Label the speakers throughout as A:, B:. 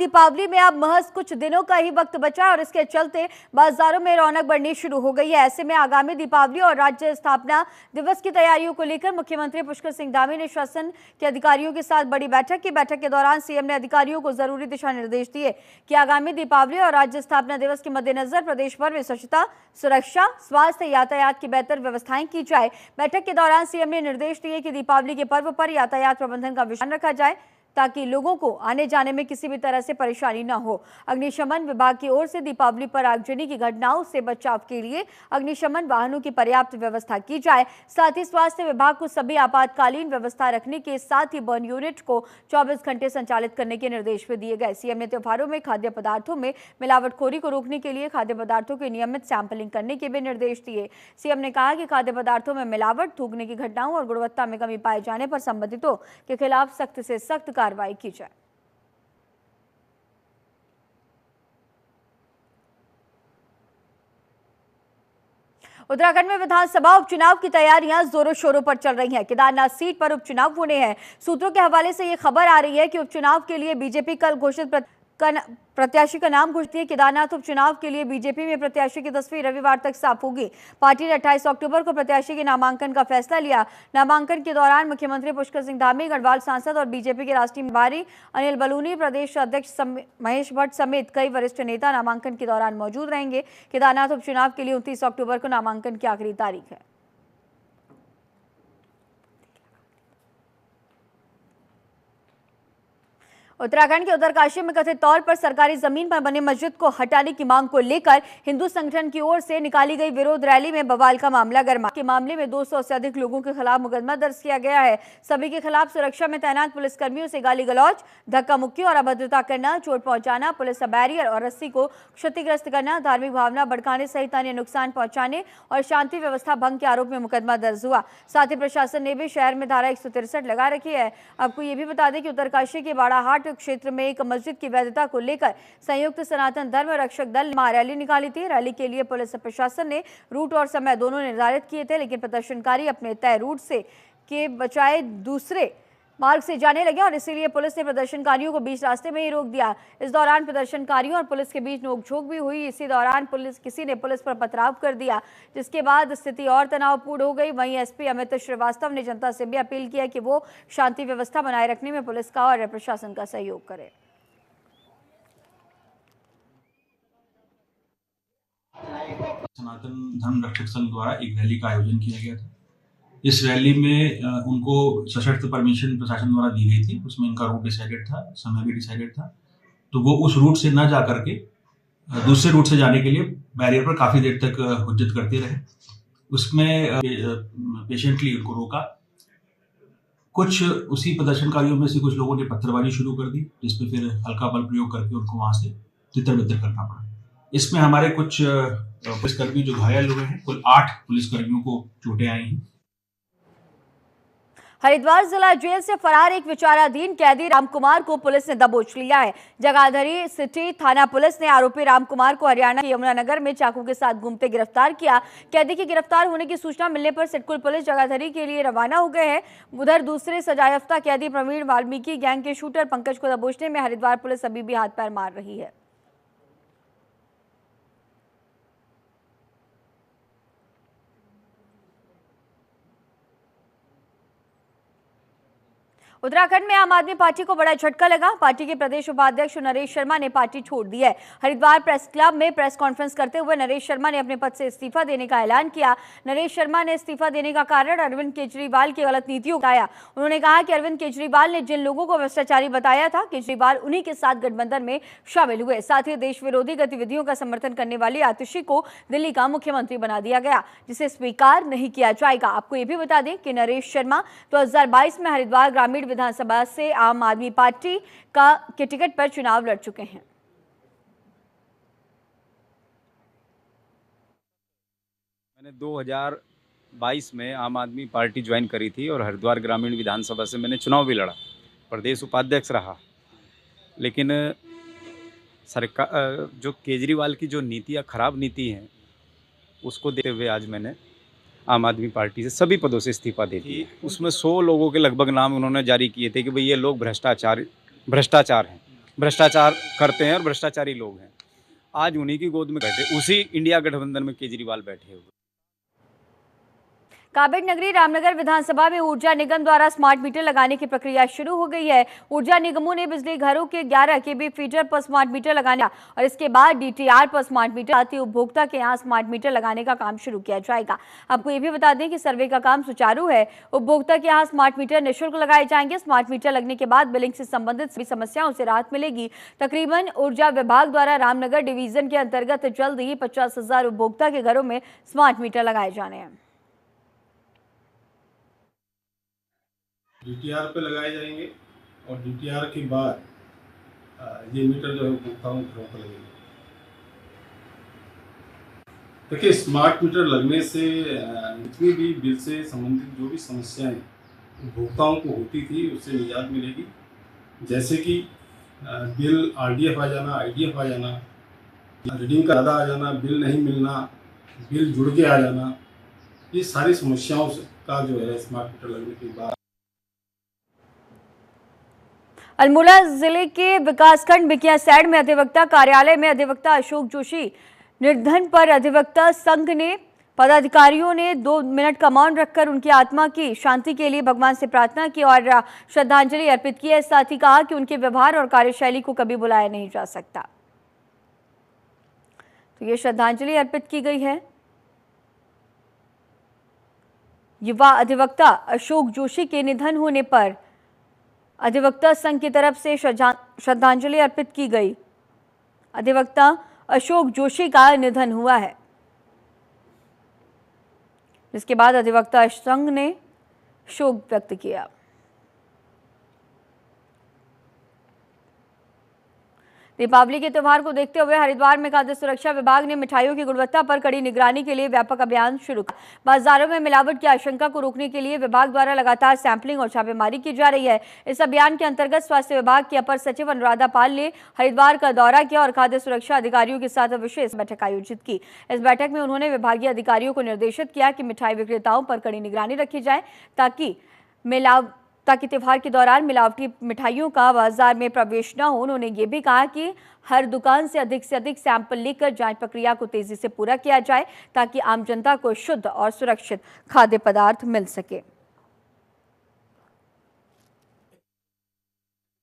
A: दीपावली में अब महज कुछ दिनों का ही वक्त बचा है और इसके चलते बाजारों में रौनक बढ़नी शुरू हो गई है। ऐसे में आगामी दीपावली और राज्य स्थापना दिवस की तैयारियों को लेकर मुख्यमंत्री पुष्कर सिंह धामी ने शासन के अधिकारियों के साथ बड़ी बैठक की। बैठक के दौरान सीएम ने अधिकारियों को जरूरी दिशा निर्देश दिए कि आगामी दीपावली और राज्य स्थापना दिवस के मद्देनजर प्रदेश भर में स्वच्छता, सुरक्षा, स्वास्थ्य, यातायात की बेहतर व्यवस्थाएं की जाए। बैठक के दौरान सीएम ने निर्देश दिए कि दीपावली के पर्व पर यातायात प्रबंधन का विशेष ध्यान रखा जाए ताकि लोगों को आने जाने में किसी भी तरह से परेशानी न हो। अग्निशमन विभाग की ओर से दीपावली पर आगजनी की घटनाओं से बचाव के लिए अग्निशमन वाहनों की पर्याप्त व्यवस्था की जाए। साथ ही स्वास्थ्य विभाग को सभी आपातकालीन व्यवस्था रखने के साथ ही बर्न यूनिट को 24 घंटे संचालित करने के निर्देश भी दिए गए। सीएम ने त्योहारों में खाद्य पदार्थों में मिलावटखोरी को रोकने के लिए खाद्य पदार्थों की नियमित सैंपलिंग करने के भी निर्देश दिए। सीएम ने कहा कि खाद्य पदार्थों में मिलावट, थूकने की घटनाओं और गुणवत्ता में कमी पाए जाने पर संबंधितों के खिलाफ सख्त से सख्त कार्रवाई की जाए। उत्तराखंड में विधानसभा उपचुनाव की तैयारियां जोरों शोरों पर चल रही हैं। केदारनाथ सीट पर उपचुनाव होने हैं। सूत्रों के हवाले से यह खबर आ रही है कि उपचुनाव के लिए बीजेपी कल घोषित प्रत्याशी का नाम घोषित है। केदारनाथ उपचुनाव के लिए बीजेपी में प्रत्याशी की तस्वीर रविवार तक साफ होगी। पार्टी ने 28 अक्टूबर को प्रत्याशी के नामांकन का फैसला लिया। नामांकन के दौरान मुख्यमंत्री पुष्कर सिंह धामी, गढ़वाल सांसद और बीजेपी के राष्ट्रीय प्रभारी अनिल बलूनी, प्रदेश अध्यक्ष महेश भट्ट समेत कई वरिष्ठ नेता नामांकन के दौरान मौजूद रहेंगे। केदारनाथ उपचुनाव के लिए 29 अक्टूबर को नामांकन की आखिरी तारीख है। उत्तराखंड के उत्तरकाशी में कथित तौर पर सरकारी जमीन पर बने मस्जिद को हटाने की मांग को लेकर हिंदू संगठन की ओर से निकाली गई विरोध रैली में बवाल का मामला गर्मा। के मामले में 200 से अधिक लोगों के खिलाफ मुकदमा दर्ज किया गया है। सभी के खिलाफ सुरक्षा में तैनात पुलिसकर्मियों से गाली गलौज, धक्का मुक्की और अभद्रता करना, चोट पहुंचाना, पुलिस बैरियर और रस्सी को क्षतिग्रस्त करना, धार्मिक भावना भड़काने सहित अन्य नुकसान पहुंचाने और शांति व्यवस्था भंग के आरोप में मुकदमा दर्ज हुआ। साथ ही प्रशासन ने भी शहर में धारा 163 लगा रखी है। आपको ये भी बता दें कि उत्तरकाशी के बाड़ाहाट क्षेत्र में एक मस्जिद की वैधता को लेकर संयुक्त सनातन धर्म रक्षक दल ने रैली निकाली थी। रैली के लिए पुलिस प्रशासन ने रूट और समय दोनों निर्धारित किए थे, लेकिन प्रदर्शनकारी अपने तय रूट से के बजाय दूसरे मार्ग से जाने लगे और इसीलिए पुलिस ने प्रदर्शनकारियों को बीच रास्ते में ही रोक दिया। इस दौरान प्रदर्शनकारियों और पुलिस के बीच नोकझोंक भी हुई। इसी दौरान किसी ने पुलिस पर पथराव कर दिया, जिसके बाद स्थिति और तनावपूर्ण हो गई। वहीं एसपी अमित श्रीवास्तव ने जनता से भी अपील किया कि वो शांति व्यवस्था बनाए रखने में पुलिस का और प्रशासन का सहयोग करे।
B: सनातन धर्म रक्षक संघ द्वारा एक रैली का आयोजन किया गया था। इस रैली में उनको सशर्त परमिशन प्रशासन द्वारा दी गई थी। उसमें इनका रूट डिसाइडेड था, समय भी डिसाइडेड था। तो वो उस रूट से न जा करके दूसरे रूट से जाने के लिए बैरियर पर काफी देर तक हुज्जत करते रहे। उसमें पेशेंटली उनको रोका। कुछ उसी प्रदर्शनकारियों में से कुछ लोगों ने पत्थरबाजी शुरू कर दी, जिसपे फिर हल्का बल प्रयोग करके उनको वहां से तितर-बितर करना पड़ा। इसमें हमारे कुछ पुलिसकर्मी जो घायल हुए हैं, कुल 8 पुलिसकर्मियों को चोटें आई हैं।
A: हरिद्वार जिला जेल से फरार एक विचाराधीन कैदी रामकुमार को पुलिस ने दबोच लिया है। जगाधरी सिटी थाना पुलिस ने आरोपी रामकुमार को हरियाणा के यमुनानगर में चाकू के साथ घूमते गिरफ्तार किया। कैदी के गिरफ्तार होने की सूचना मिलने पर सिडकुल पुलिस जगाधरी के लिए रवाना हो गए हैं। उधर दूसरे सजायाफ्ता कैदी प्रवीण वाल्मीकि गैंग के शूटर पंकज को दबोचने में हरिद्वार पुलिस अभी भी हाथ पैर मार रही है। उत्तराखंड में आम आदमी पार्टी को बड़ा झटका लगा। पार्टी के प्रदेश उपाध्यक्ष नरेश शर्मा ने पार्टी छोड़ दी है। हरिद्वार प्रेस क्लब में प्रेस कॉन्फ्रेंस करते हुए नरेश शर्मा ने अपने पद से इस्तीफा देने का ऐलान किया। नरेश शर्मा ने इस्तीफा देने का कारण अरविंद केजरीवाल की गलत नीतियों बताया। उन्होंने कहा कि अरविंद केजरीवाल ने जिन लोगों को भ्रष्टाचारी बताया था, केजरीवाल उन्हीं के साथ गठबंधन में शामिल हुए। साथ ही देश विरोधी गतिविधियों का समर्थन करने वाली आतिशी को दिल्ली का मुख्यमंत्री बना दिया गया, जिसे स्वीकार नहीं किया जाएगा। आपको ये भी बता दें कि नरेश शर्मा 2022 में हरिद्वार ग्रामीण विधानसभा से आम आदमी पार्टी के टिकट पर चुनाव लड़ चुके हैं।
C: मैंने 2022 में आम आदमी पार्टी ज्वाइन करी थी और हरिद्वार ग्रामीण विधानसभा से मैंने चुनाव भी लड़ा, प्रदेश उपाध्यक्ष रहा। लेकिन सरकार जो केजरीवाल की जो नीतियाँ खराब नीति हैं, उसको देखते हुए आज मैंने आम आदमी पार्टी से सभी पदों से इस्तीफा दे दिया। उसमें 100 लोगों के लगभग नाम उन्होंने जारी किए थे कि भाई ये लोग भ्रष्टाचार हैं। भ्रष्टाचार करते हैं और भ्रष्टाचारी लोग हैं। आज उन्हीं की गोद में बैठे, उसी इंडिया गठबंधन में केजरीवाल बैठे हुए।
A: काबिड नगरी रामनगर विधानसभा में ऊर्जा निगम द्वारा स्मार्ट मीटर लगाने की प्रक्रिया शुरू हो गई है। ऊर्जा निगमों ने बिजली घरों के 11 केबी फीडर पर स्मार्ट मीटर लगाने और इसके बाद डीटीआर पर स्मार्ट मीटर आती उपभोक्ता के यहां स्मार्ट मीटर लगाने का काम शुरू किया जाएगा। आपको ये भी बता दें कि सर्वे का काम सुचारू है। उपभोक्ता के यहाँ स्मार्ट मीटर निःशुल्क लगाए जाएंगे। स्मार्ट मीटर लगने के बाद बिलिंग से संबंधित सभी समस्याओं से राहत मिलेगी। तकरीबन ऊर्जा विभाग द्वारा रामनगर डिवीजन के अंतर्गत जल्द ही 50,000 उपभोक्ता के घरों में स्मार्ट मीटर लगाए जाने हैं।
D: डीटीआर पे लगाए जाएंगे और डीटीआर के बाद ये मीटर जो है उपभोक्ताओं के घरों पर लगेंगे। देखिए, स्मार्ट मीटर लगने से जितनी भी बिल से संबंधित जो भी समस्याएं उपभोक्ताओं को होती थी उससे निजात मिलेगी। जैसे कि बिल आरडीएफ आ जाना, आईडीएफ आ जाना, रीडिंग का ज़्यादा आ जाना, बिल नहीं मिलना, बिल जुड़ के आ जाना, ये सारी समस्याओं का जो है स्मार्ट मीटर लगने के बाद।
A: अल्मोड़ा जिले के विकासखंड बिकियासैड में अधिवक्ता कार्यालय में अधिवक्ता अशोक जोशी निर्धन पर अधिवक्ता संघ ने पदाधिकारियों ने 2 मिनट का मौन रखकर उनकी आत्मा की शांति के लिए भगवान से प्रार्थना की और श्रद्धांजलि अर्पित की है। साथ ही कहा कि उनके व्यवहार और कार्यशैली को कभी भुलाया नहीं जा सकता। तो ये श्रद्धांजलि अर्पित की गई है। युवा अधिवक्ता अशोक जोशी के निधन होने पर अधिवक्ता संघ की तरफ से श्रद्धांजलि अर्पित की गई। अधिवक्ता अशोक जोशी का निधन हुआ है, जिसके बाद अधिवक्ता संघ ने शोक व्यक्त किया। दीपावली के त्यौहार को देखते हुए हरिद्वार में खाद्य सुरक्षा विभाग ने मिठाइयों की गुणवत्ता पर कड़ी निगरानी के लिए व्यापक अभियान शुरू किया। बाजारों में मिलावट की आशंका को रोकने के लिए विभाग द्वारा लगातार सैंपलिंग और छापेमारी की जा रही है। इस अभियान के अंतर्गत स्वास्थ्य विभाग की अपर सचिव अनुराधा पाल ने हरिद्वार का दौरा किया और खाद्य सुरक्षा अधिकारियों के साथ विशेष बैठक आयोजित की। इस बैठक में उन्होंने विभागीय अधिकारियों को निर्देशित किया कि मिठाई विक्रेताओं पर कड़ी निगरानी रखी जाए ताकि त्योहार के दौरान मिलावटी मिठाइयों का बाजार में प्रवेश न हो। उन्होंने ये भी कहा कि हर दुकान से अधिक सैंपल लेकर जांच प्रक्रिया को तेजी से पूरा किया जाए ताकि आम जनता को शुद्ध और सुरक्षित खाद्य पदार्थ मिल सके।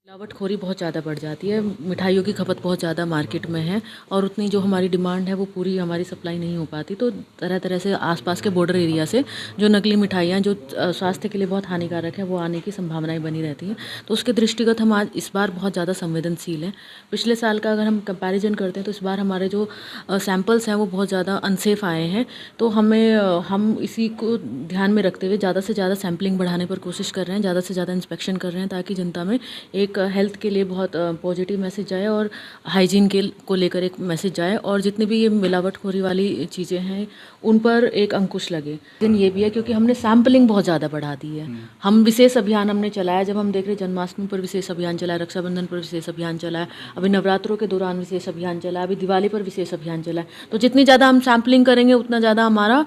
E: मिलावटखोरी बहुत ज़्यादा बढ़ जाती है। मिठाइयों की खपत बहुत ज़्यादा मार्केट में है और उतनी जो हमारी डिमांड है वो पूरी हमारी सप्लाई नहीं हो पाती। तो तरह तरह से आसपास के बॉर्डर एरिया से जो नकली मिठाइयाँ जो स्वास्थ्य के लिए बहुत हानिकारक है वो आने की संभावनाएं बनी रहती हैं। तो उसके दृष्टिगत हम आज इस बार बहुत ज़्यादा संवेदनशील हैं। पिछले साल का अगर हम कंपैरिजन करते हैं तो इस बार हमारे जो सैंपल्स हैं वो बहुत ज़्यादा अनसेफ आए हैं। तो हम इसी को ध्यान में रखते हुए ज़्यादा से ज़्यादा सैंपलिंग बढ़ाने पर कोशिश कर रहे हैं, ज़्यादा से ज़्यादा इंस्पेक्शन कर रहे हैं ताकि जनता में एक हेल्थ के लिए बहुत पॉजिटिव मैसेज जाए और हाइजीन को लेकर एक मैसेज जाए और जितनी भी ये मिलावटखोरी वाली चीज़ें हैं उन पर एक अंकुश लगे। लेकिन ये भी है क्योंकि हमने सैम्पलिंग बहुत ज़्यादा बढ़ा दी है। हम विशेष अभियान हमने चलाया, जब हम देख रहे जन्माष्टमी पर विशेष अभियान चलाया, रक्षाबंधन पर विशेष अभियान चलाया, अभी नवरात्रों के दौरान विशेष अभियान चला, अभी दिवाली पर विशेष अभियान चला। तो जितनी ज़्यादा हम सैम्पलिंग करेंगे उतना ज़्यादा हमारा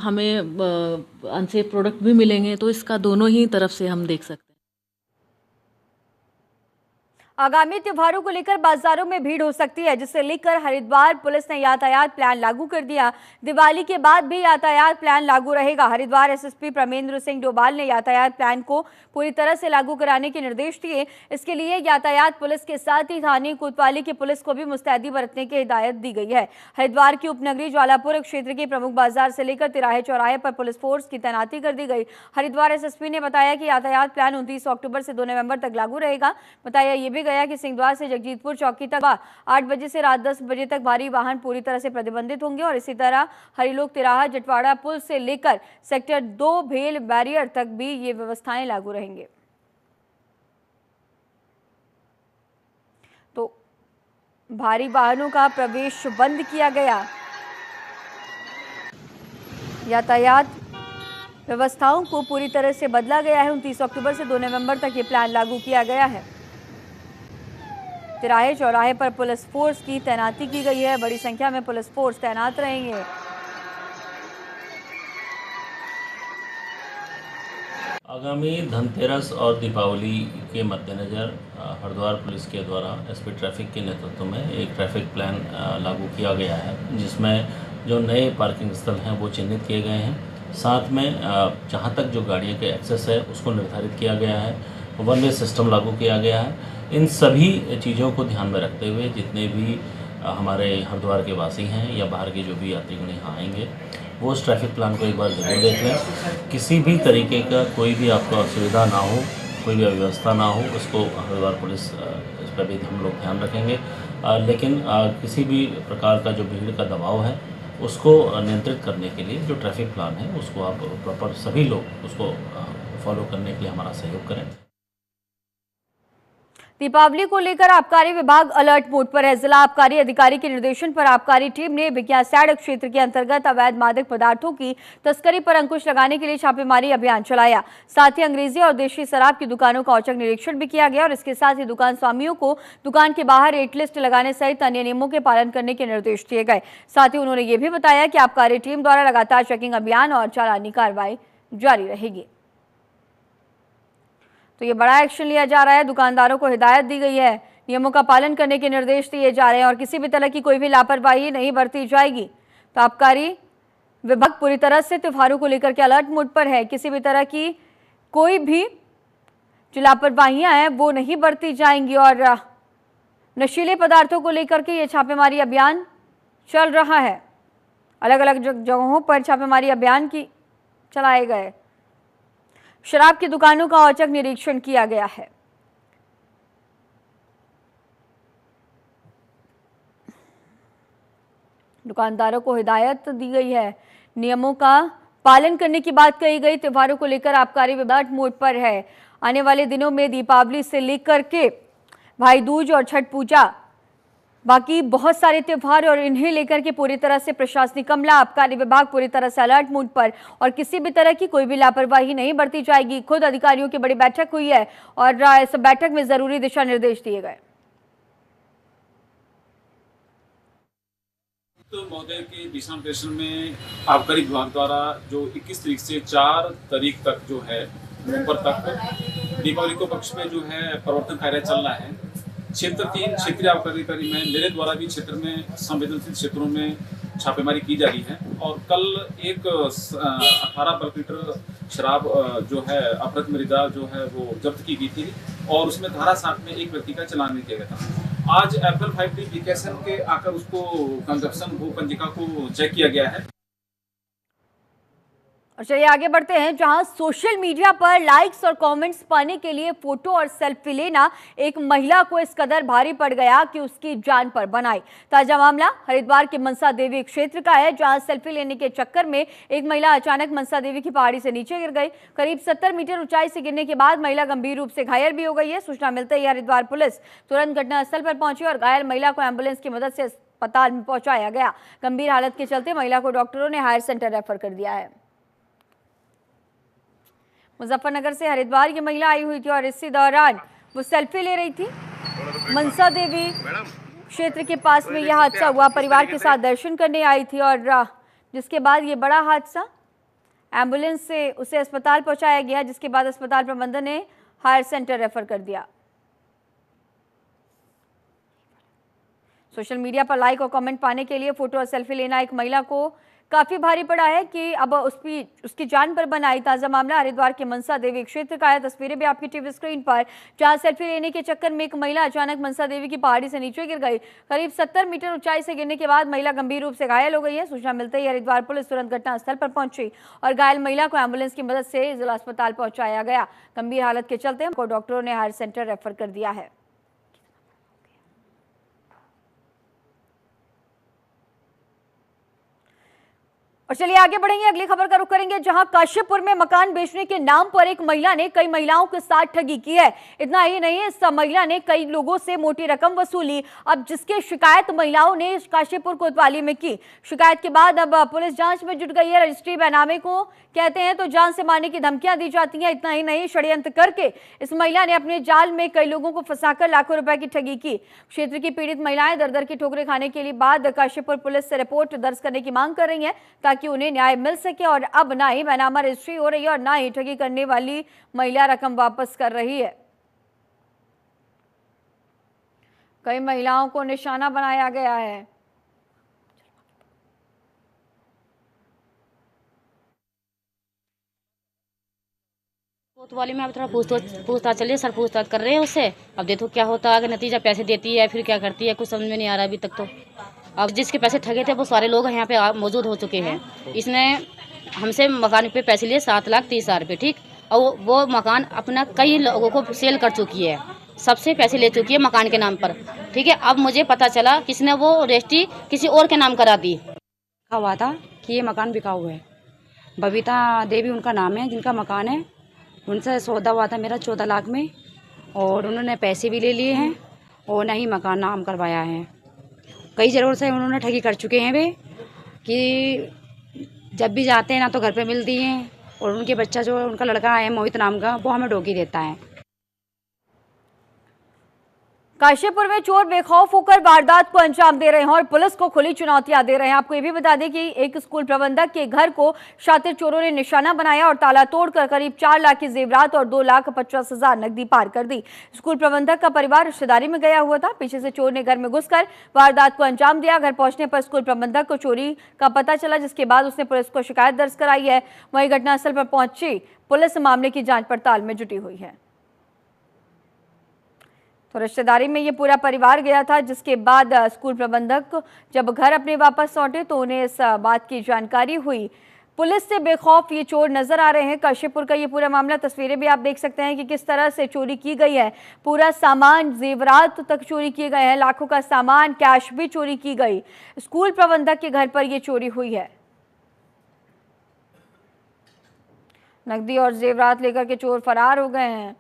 E: हमें अनसेफ प्रोडक्ट भी मिलेंगे। तो इसका दोनों ही तरफ से हम देख सकते हैं।
A: आगामी त्योहारों को लेकर बाजारों में भीड़ हो सकती है, जिसे लेकर हरिद्वार पुलिस ने यातायात प्लान लागू कर दिया। दिवाली के बाद भी यातायात प्लान लागू रहेगा। हरिद्वार एसएसपी प्रमेंद्र सिंह डोभाल ने यातायात प्लान को पूरी तरह से लागू कराने के निर्देश दिए। इसके लिए यातायात पुलिस के साथ ही थाने कोतवाली की पुलिस को भी मुस्तैदी बरतने की हिदायत दी गई है। हरिद्वार की उपनगरी ज्वालापुर क्षेत्र के प्रमुख बाजार से लेकर तिराहे चौराहे पर पुलिस फोर्स की तैनाती कर दी गई। हरिद्वार एसएसपी ने बताया कि यातायात प्लान 29 अक्टूबर से 2 नवंबर तक लागू रहेगा। बताया ये भी गया कि सिंहद्वार से जगजीतपुर चौकी तक 8 बजे से रात 10 बजे तक भारी वाहन पूरी तरह से प्रतिबंधित होंगे और इसी तरह हरिलोक तिराहा जटवाड़ा पुल से लेकर सेक्टर 2 भेल बैरियर तक भी ये व्यवस्थाएं लागू रहेंगे। तो भारी वाहनों का प्रवेश बंद किया गया। यातायात व्यवस्थाओं को पूरी तरह से बदला गया है। 29 अक्टूबर से 2 नवंबर तक ये प्लान लागू किया गया है। तिराहे चौराहे पर पुलिस फोर्स की तैनाती की गई है। बड़ी संख्या में पुलिस फोर्स तैनात रहेंगे।
F: आगामी धनतेरस और दीपावली के मद्देनज़र हरिद्वार पुलिस के द्वारा एसपी ट्रैफिक के नेतृत्व में एक ट्रैफिक प्लान लागू किया गया है, जिसमें जो नए पार्किंग स्थल हैं वो चिन्हित किए गए हैं। साथ में जहां तक जो गाड़ियों के एक्सेस है उसको निर्धारित किया गया है, वन वे सिस्टम लागू किया गया है। इन सभी चीज़ों को ध्यान में रखते हुए जितने भी हमारे हरिद्वार के वासी हैं या बाहर के जो भी यात्रीगण यहाँ आएंगे वो उस ट्रैफिक प्लान को एक बार ज़रूर देख लें। किसी भी तरीके का कोई भी आपको असुविधा ना हो, कोई भी अव्यवस्था ना हो, उसको हरिद्वार पुलिस इस पर भी हम लोग ध्यान रखेंगे। लेकिन किसी भी प्रकार का जो भीड़ का दबाव है उसको नियंत्रित करने के लिए जो ट्रैफिक प्लान है उसको आप प्रॉपर सभी लोग उसको फॉलो करने के लिए हमारा सहयोग करें।
A: दीपावली को लेकर आबकारी विभाग अलर्ट मोड पर है। जिला आबकारी अधिकारी के निर्देशन पर आबकारी टीम ने बिकियासैड़ क्षेत्र के अंतर्गत अवैध मादक पदार्थों की तस्करी पर अंकुश लगाने के लिए छापेमारी अभियान चलाया। साथ ही अंग्रेजी और देशी शराब की दुकानों का औचक निरीक्षण भी किया गया और इसके साथ ही दुकान स्वामियों को दुकान के बाहर रेट लिस्ट लगाने सहित अन्य नियमों के पालन करने के निर्देश दिए गए। साथ ही उन्होंने ये भी बताया कि आबकारी टीम द्वारा लगातार चेकिंग अभियान और चालानी कार्रवाई जारी रहेगी। तो ये बड़ा एक्शन लिया जा रहा है। दुकानदारों को हिदायत दी गई है, नियमों का पालन करने के निर्देश दिए जा रहे हैं और किसी भी तरह की कोई भी लापरवाही नहीं बरती जाएगी। तो आबकारी विभाग पूरी तरह से त्योहारों को लेकर के अलर्ट मोड पर है। किसी भी तरह की कोई भी जो लापरवाहियां हैं वो नहीं बरती जाएंगी और नशीले पदार्थों को लेकर के ये छापेमारी अभियान चल रहा है। अलग अलग जगहों पर छापेमारी अभियान की चलाए गए। शराब की दुकानों का औचक निरीक्षण किया गया है। दुकानदारों को हिदायत दी गई है, नियमों का पालन करने की बात कही गई। त्योहारों को लेकर आबकारी विभाग मोड पर है। आने वाले दिनों में दीपावली से लेकर के भाई दूज और छठ पूजा, बाकी बहुत सारे त्योहार और इन्हें लेकर के पूरी तरह से प्रशासनिक अमला, आबकारी विभाग पूरी तरह से अलर्ट मोड पर और किसी भी तरह की कोई भी लापरवाही नहीं बरती जाएगी। खुद अधिकारियों की बड़ी बैठक हुई है और इस बैठक में जरूरी दिशा निर्देश दिए गए।
G: तो महोदय के दिशा निर्देशन में आबकारी विभाग द्वारा जो 21 तारीख से 4 तारीख तक जो है नवंबर तक दीपावली को पक्ष में जो है प्रवर्तन कार्य चल रहा है। क्षेत्र 3 क्षेत्रीय आबकारी अधिकारी में मेरे द्वारा भी क्षेत्र में संवेदनशील क्षेत्रों में छापेमारी की जा रही है और कल एक 18 बल्क लीटर शराब जो है अपहृत मृदा जो है वो जब्त की गई थी और उसमें धारा 60 में एक व्यक्ति का चालान भी किया गया था। आज एप्पल 5D एप्लीकेशन के आकर उसको कंजप्शन भू पंजिका को चेक किया गया है।
A: और चलिए आगे बढ़ते हैं, जहां सोशल मीडिया पर लाइक्स और कमेंट्स पाने के लिए फोटो और सेल्फी लेना एक महिला को इस कदर भारी पड़ गया कि उसकी जान पर बन आई। ताजा मामला हरिद्वार के मनसा देवी क्षेत्र का है, जहां सेल्फी लेने के चक्कर में एक महिला अचानक मनसा देवी की पहाड़ी से नीचे गिर गई। करीब 70 मीटर ऊंचाई से गिरने के बाद महिला गंभीर रूप से घायल भी हो गई है। सूचना मिलते ही हरिद्वार पुलिस तुरंत घटनास्थल पर पहुंची और घायल महिला को एम्बुलेंस की मदद से अस्पताल में पहुंचाया गया। गंभीर हालत के चलते महिला को डॉक्टरों ने हायर सेंटर रेफर कर दिया है। मुजफ्फरनगर से हरिद्वार की महिला आई हुई थी और इसी दौरान वो सेल्फी ले रही थी। मनसा देवी क्षेत्र के पास में यह हादसा हुआ। परिवार के साथ दर्शन करने आई थी और जिसके बाद ये बड़ा हादसा, एम्बुलेंस से उसे अस्पताल पहुंचाया गया, जिसके बाद अस्पताल प्रबंधन ने हायर सेंटर रेफर कर दिया। सोशल मीडिया पर लाइक और कमेंट पाने के लिए फोटो और सेल्फी लेना एक महिला को काफी भारी पड़ा है कि अब उसकी जान पर बन आई। ताजा मामला हरिद्वार के मनसा देवी क्षेत्र का है। तस्वीरें भी आपकी टीवी स्क्रीन पर, जहां सेल्फी लेने के चक्कर में एक महिला अचानक मनसा देवी की पहाड़ी से नीचे गिर गई। करीब 70 मीटर ऊंचाई से गिरने के बाद महिला गंभीर रूप से घायल हो गई है। सूचना मिलते ही हरिद्वार पुलिस तुरंत घटनास्थल पर पहुंची और घायल महिला को एम्बुलेंस की मदद से जिला अस्पताल पहुंचाया गया। गंभीर हालत के चलते उनको डॉक्टरों ने हायर सेंटर रेफर कर दिया है। और चलिए आगे बढ़ेंगे, अगली खबर का रुख करेंगे, जहां काशीपुर में मकान बेचने के नाम पर एक महिला ने कई महिलाओं के साथ ठगी की है। इतना ही नहीं, इस महिला ने कई लोगों से मोटी रकम वसूली। अब जिसकी शिकायत महिलाओं ने काशीपुर कोतवाली में की। शिकायत के बाद अब पुलिस जांच में जुट गई है। रजिस्ट्री बैनामे को कहते हैं तो जान से मारने की धमकियां दी जाती हैं। इतना ही नहीं, षड्यंत्र करके इस महिला ने अपने जाल में कई लोगों को फंसाकर लाखों रुपए की ठगी की। क्षेत्र की पीड़ित महिलाएं दर दर की ठोकरें खाने के लिए बाद काशीपुर पुलिस से रिपोर्ट दर्ज करने की मांग कर रही हैं ताकि ताकि उन्हें न्याय मिल सके और अब ना ही बैनामा रजिस्ट्री हो रही है और ना ही ठगी करने वाली महिला रकम वापस कर रही है। कई महिलाओं को निशाना बनाया गया है।
H: कोतवाली में अब थोड़ा पूछताछ चलिए, सर पूछताछ कर रहे हैं उससे। अब देखो क्या होता है आगे, नतीजा पैसे देती है फिर क्या करती है, कुछ समझ में नहीं आ रहा अभी तक तो। अब जिसके पैसे ठगे थे वो सारे लोग यहाँ पे मौजूद हो चुके हैं। इसने हमसे मकान पे पैसे लिए 7,30,000 रुपये, ठीक। और वो मकान अपना कई लोगों को सेल कर चुकी है, सबसे पैसे ले चुकी है मकान के नाम पर, ठीक है। अब मुझे पता चला किसने वो रजिस्ट्री किसी और के नाम करा दी।
I: लिखा हुआ था कि ये मकान बिका हुआ है। बबीता देवी उनका नाम है जिनका मकान है। उनसे सौदा हुआ था मेरा 14 लाख में, और उन्होंने पैसे भी ले लिए हैं और ना ही मकान नाम करवाया है। कई जगहों से उन्होंने ठगी कर चुके हैं वे, कि जब भी जाते हैं ना तो घर पे मिलती हैं, और उनके बच्चा जो उनका लड़का है मोहित नाम का, वो हमें डोकी देता है।
A: काशीपुर में चोर बेखौफ होकर वारदात को अंजाम दे रहे हैं और पुलिस को खुली चुनौतियां दे रहे हैं। आपको ये भी बता दें कि एक स्कूल प्रबंधक के घर को शातिर चोरों ने निशाना बनाया और ताला तोड़कर करीब 4 लाख की जेवरात और 2,50,000 नकदी पार कर दी। स्कूल प्रबंधक का परिवार रिश्तेदारी में गया हुआ था। पीछे से चोर ने घर में घुसकर वारदात को अंजाम दिया। घर पहुंचने पर स्कूल प्रबंधक को चोरी का पता चला, जिसके बाद उसने पुलिस को शिकायत दर्ज कराई है। वहीं घटनास्थल पर पहुंची पुलिस मामले की जांच पड़ताल में जुटी हुई है। तो रिश्तेदारी में ये पूरा परिवार गया था, जिसके बाद स्कूल प्रबंधक जब घर अपने वापस लौटे तो उन्हें इस बात की जानकारी हुई। पुलिस से बेखौफ ये चोर नजर आ रहे हैं। काशीपुर का ये पूरा मामला, तस्वीरें भी आप देख सकते हैं कि किस तरह से चोरी की गई है। पूरा सामान, जेवरात तक चोरी किए गए हैं, लाखों का सामान, कैश भी चोरी की गई। स्कूल प्रबंधक के घर पर यह चोरी हुई है। नकदी और जेवरात लेकर के चोर फरार हो गए हैं।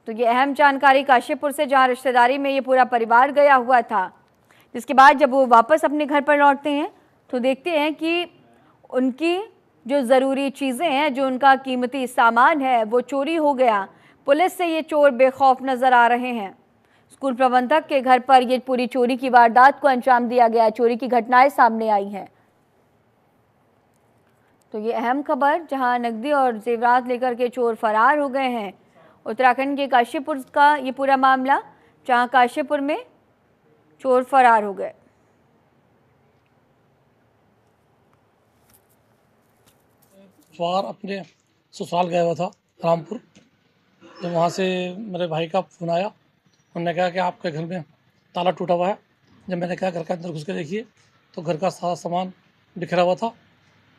A: तो ये अहम जानकारी काशीपुर से, जहां रिश्तेदारी में ये पूरा परिवार गया हुआ था, जिसके बाद जब वो वापस अपने घर पर लौटते हैं तो देखते हैं कि उनकी जो ज़रूरी चीज़ें हैं, जो उनका कीमती सामान है, वो चोरी हो गया। पुलिस से ये चोर बेखौफ नज़र आ रहे हैं। स्कूल प्रबंधक के घर पर ये पूरी चोरी की वारदात को अंजाम दिया गया। चोरी की घटनाएं सामने आई हैं। तो ये अहम खबर, जहां नकदी और जेवरात लेकर के चोर फरार हो गए हैं। उत्तराखंड के काशीपुर का ये पूरा मामला, जहां काशीपुर में चोर फरार हो गए।
J: सवार अपने ससुराल गया हुआ था रामपुर। जब वहाँ से मेरे भाई का फ़ोन आया, उन्होंने कहा कि आपके घर में ताला टूटा हुआ है। जब मैंने कहा घर के अंदर घुस के देखिए तो घर का सारा सामान बिखरा हुआ था।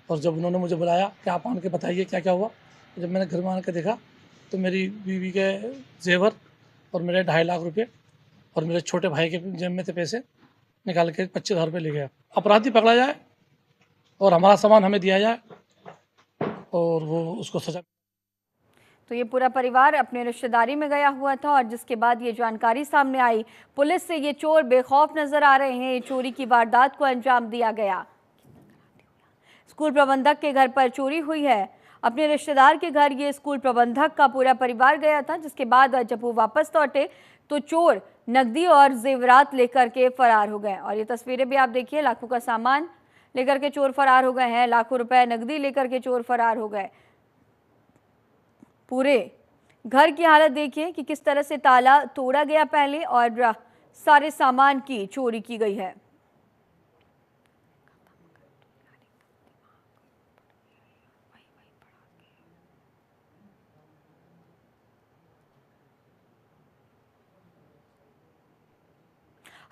J: और जब उन्होंने मुझे बुलाया कि आप आन के बताइए क्या क्या हुआ, तो जब मैंने घर में आन के देखा तो मेरी बीवी के जेवर और मेरे 2.5 लाख रुपए और मेरे छोटे भाई के जेब में थे पैसे, निकाल के 25,000 रुपये ले गया। अपराधी पकड़ा जाए और हमारा सामान हमें दिया जाए और वो उसको सजा।
A: तो ये पूरा परिवार अपने रिश्तेदारी में गया हुआ था और जिसके बाद ये जानकारी सामने आई, पुलिस से ये चोर बेखौफ नजर आ रहे हैं। चोरी की वारदात को अंजाम दिया गया। स्कूल प्रबंधक के घर पर चोरी हुई है। अपने रिश्तेदार के घर ये स्कूल प्रबंधक का पूरा परिवार गया था, जिसके बाद जब वो वापस लौटे तो चोर नकदी और जेवरात लेकर के फरार हो गए। और ये तस्वीरें भी आप देखिए, लाखों का सामान लेकर के चोर फरार हो गए हैं। लाखों रुपए नकदी लेकर के चोर फरार हो गए। पूरे घर की हालत देखिए कि किस तरह से ताला तोड़ा गया पहले और सारे सामान की चोरी की गई है।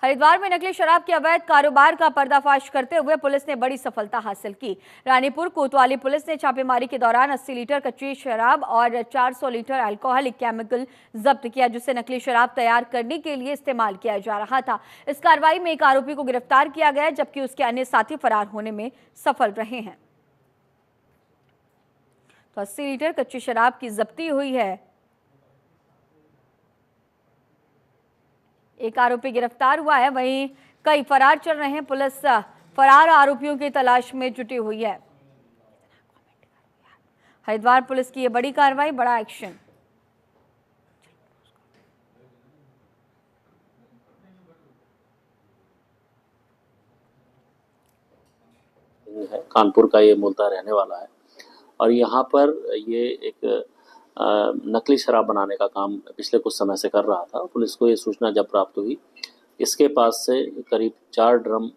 A: हरिद्वार में नकली शराब के अवैध कारोबार का पर्दाफाश करते हुए पुलिस ने बड़ी सफलता हासिल की। रानीपुर कोतवाली पुलिस ने छापेमारी के दौरान 80 लीटर कच्ची शराब और 400 लीटर अल्कोहलिक केमिकल जब्त किया, जिससे नकली शराब तैयार करने के लिए इस्तेमाल किया जा रहा था। इस कार्रवाई में एक आरोपी को गिरफ्तार किया गया, जबकि उसके अन्य साथी फरार होने में सफल रहे हैं। तो 80 लीटर कच्ची शराब की जब्ती हुई है। एक आरोपी गिरफ्तार हुआ है, वहीं कई फरार चल रहे हैं। पुलिस फरार आरोपियों की तलाश में जुटी हुई है। हरिद्वार पुलिस की यह बड़ी कार्रवाई, बड़ा एक्शन।
F: है, कानपुर का ये मूलतः रहने वाला है और यहाँ पर ये एक नकली शराब बनाने का काम पिछले कुछ समय से कर रहा था। पुलिस को ये सूचना जब प्राप्त हुई, इसके पास से करीब 4 ड्रम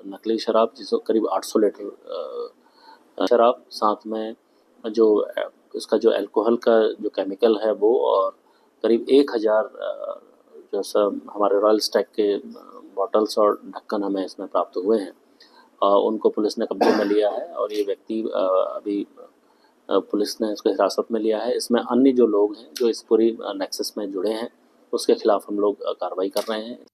F: नकली शराब, जिसको करीब 800 लीटर शराब, साथ में जो इसका जो अल्कोहल का जो केमिकल है वो, और करीब 1000 जो सब हमारे रॉयल स्टैग के बॉटल्स और ढक्कन हमें इसमें प्राप्त हुए हैं। उनको पुलिस ने कब्जे में लिया है और ये व्यक्ति अभी पुलिस ने इसको हिरासत में लिया है। इसमें अन्य जो लोग हैं जो इस पूरी नेक्सस में जुड़े हैं उसके खिलाफ हम लोग कार्रवाई कर रहे हैं।